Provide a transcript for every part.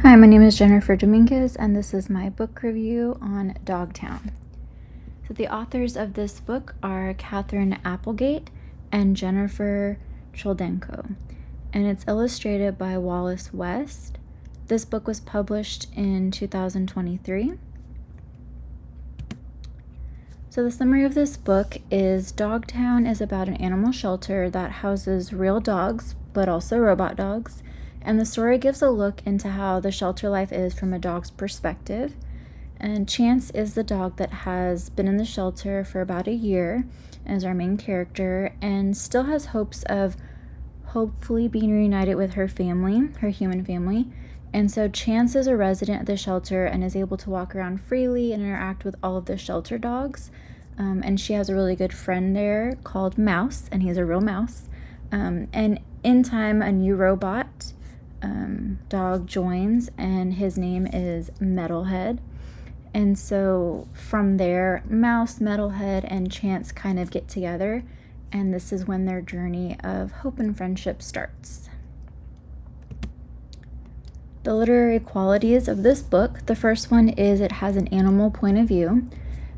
Hi, my name is Jennifer Dominguez, and this is my book review on Dogtown. So the authors of this book are Catherine Applegate and Jennifer Choldenko, and it's illustrated by Wallace West. This book was published in 2023. So the summary of this book is Dogtown is about an animal shelter that houses real dogs, but also robot dogs. And the story gives a look into how the shelter life is from a dog's perspective. And Chance is the dog that has been in the shelter for about a year and is our main character and still has hopes of hopefully being reunited with her family, her human family. And so Chance is a resident at the shelter and is able to walk around freely and interact with all of the shelter dogs. And she has a really good friend there called Mouse, and he's a real mouse. And in time, a new robot dog joins, and his name is Metalhead. And so from there, Mouse, Metalhead, and Chance kind of get together, and this is when their journey of hope and friendship starts. The literary qualities of this book, the first one is it has an animal point of view.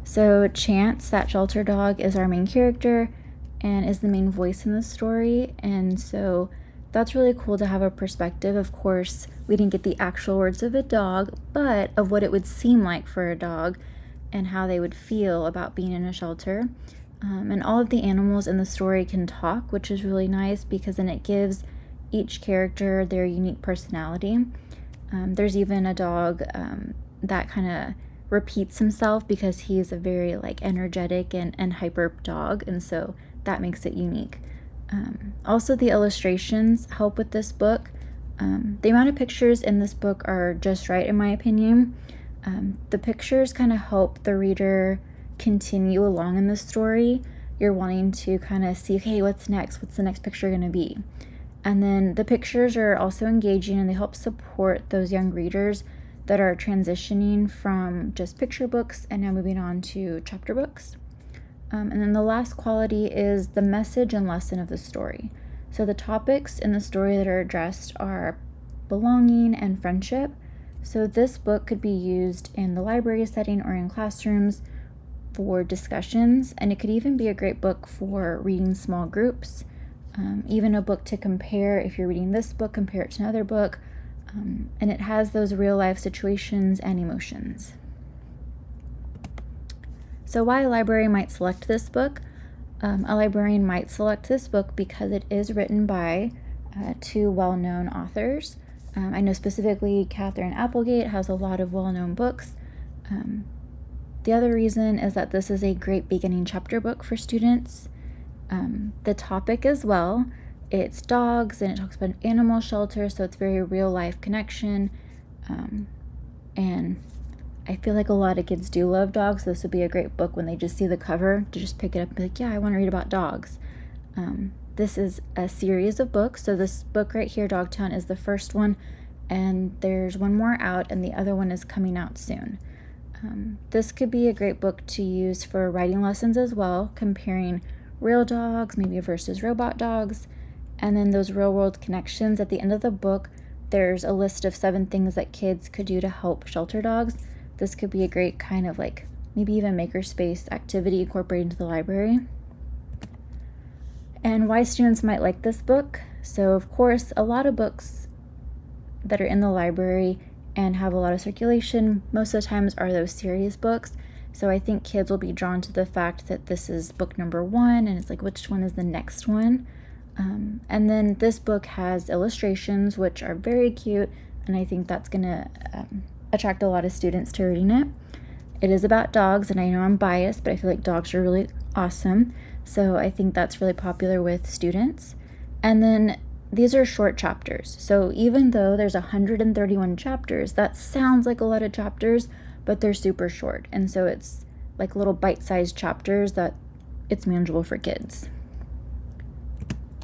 So Chance, that shelter dog, is our main character and is the main voice in the story, and so that's really cool to have a perspective. Of course, we didn't get the actual words of a dog, but of what it would seem like for a dog and how they would feel about being in a shelter. And all of the animals in the story can talk, which is really nice because then it gives each character their unique personality. There's even a dog that kind of repeats himself because he's a very energetic and hyper dog, and so that makes it unique. Also, the illustrations help with this book. The amount of pictures in this book are just right, in my opinion. The pictures kind of help the reader continue along in the story. You're wanting to kind of see, okay, what's next? What's the next picture going to be? And then the pictures are also engaging, and they help support those young readers that are transitioning from just picture books and now moving on to chapter books. And then the last quality is the message and lesson of the story. So the topics in the story that are addressed are belonging and friendship. So this book could be used in the library setting or in classrooms for discussions, and it could even be a great book for reading small groups. Even a book to compare if you're reading this book, compare it to another book. And it has those real life situations and emotions. So why a librarian might select this book? A librarian might select this book because it is written by two well-known authors. I know specifically Catherine Applegate has a lot of well-known books. The other reason is that this is a great beginning chapter book for students. The topic as well, it's dogs and it talks about an animal shelter, so it's very real life connection. And I feel like a lot of kids do love dogs, so this would be a great book when they just see the cover to just pick it up and be like, yeah, I want to read about dogs. This is a series of books, so this book right here, Dogtown, is the first one, and there's one more out, and the other one is coming out soon. This could be a great book to use for writing lessons as well, comparing real dogs, maybe versus robot dogs, and then those real-world connections. At the end of the book, there's a list of 7 things that kids could do to help shelter dogs. This could be a great kind of maybe even makerspace activity incorporated into the library. And why students might like this book. So of course, a lot of books that are in the library and have a lot of circulation most of the times are those series books. So I think kids will be drawn to the fact that this is book number 1 and it's like, which one is the next one? And then this book has illustrations, which are very cute, and I think that's gonna attract a lot of students to reading it. It is about dogs, and I know I'm biased, but I feel like dogs are really awesome, so I think that's really popular with students. And then these are short chapters, so even though there's 131 chapters, that sounds like a lot of chapters, but they're super short, and so it's like little bite-sized chapters that it's manageable for kids.